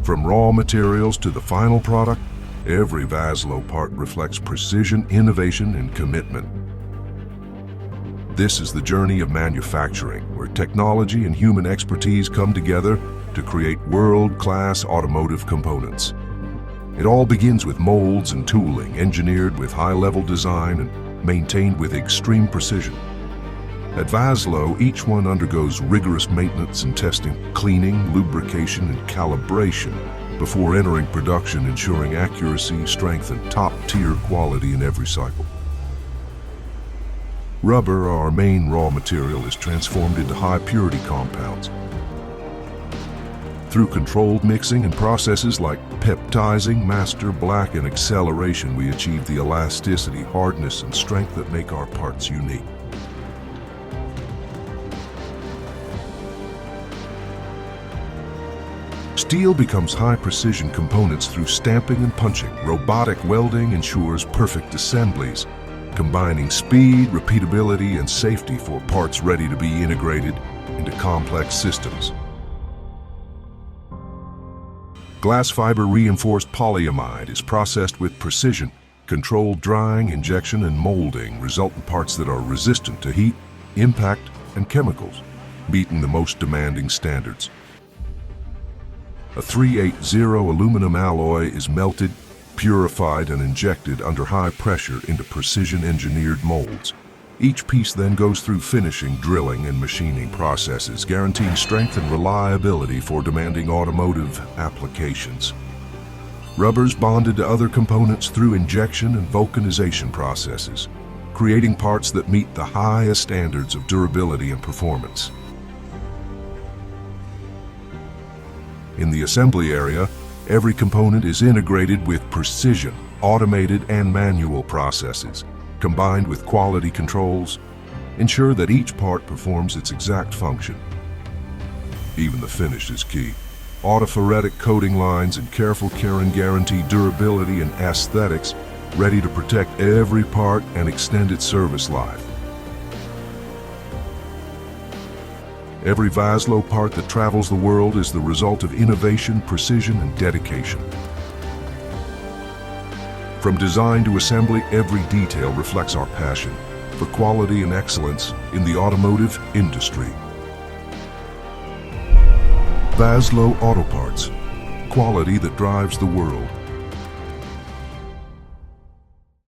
From raw materials to the final product, every Vazlo part reflects precision, innovation, and commitment. This is the journey of manufacturing, where technology and human expertise come together to create world-class automotive components. It all begins with molds and tooling, engineered with high-level design and maintained with extreme precision. At Vazlo, each one undergoes rigorous maintenance and testing, cleaning, lubrication, and calibration before entering production, ensuring accuracy, strength, and top-tier quality in every cycle. Rubber, our main raw material, is transformed into high-purity compounds. Through controlled mixing and processes like peptizing, master black, and acceleration, we achieve the elasticity, hardness, and strength that make our parts unique. Steel becomes high-precision components through stamping and punching. Robotic welding ensures perfect assemblies, combining speed, repeatability, and safety for parts ready to be integrated into complex systems. Glass fiber reinforced polyamide is processed with precision. Controlled drying, injection, and molding result in parts that are resistant to heat, impact, and chemicals, meeting the most demanding standards. A 380 aluminum alloy is melted, purified, and injected under high pressure into precision-engineered molds. Each piece then goes through finishing, drilling, and machining processes, guaranteeing strength and reliability for demanding automotive applications. Rubber's bonded to other components through injection and vulcanization processes, creating parts that meet the highest standards of durability and performance. In the assembly area, every component is integrated with precision, automated and manual processes, combined with quality controls, ensure that each part performs its exact function. Even the finish is key. Autophoretic coating lines and careful care guarantee durability and aesthetics, ready to protect every part and extend its service life. Every Vazlo part that travels the world is the result of innovation, precision, and dedication. From design to assembly, every detail reflects our passion for quality and excellence in the automotive industry. Vazlo Auto Parts, quality that drives the world.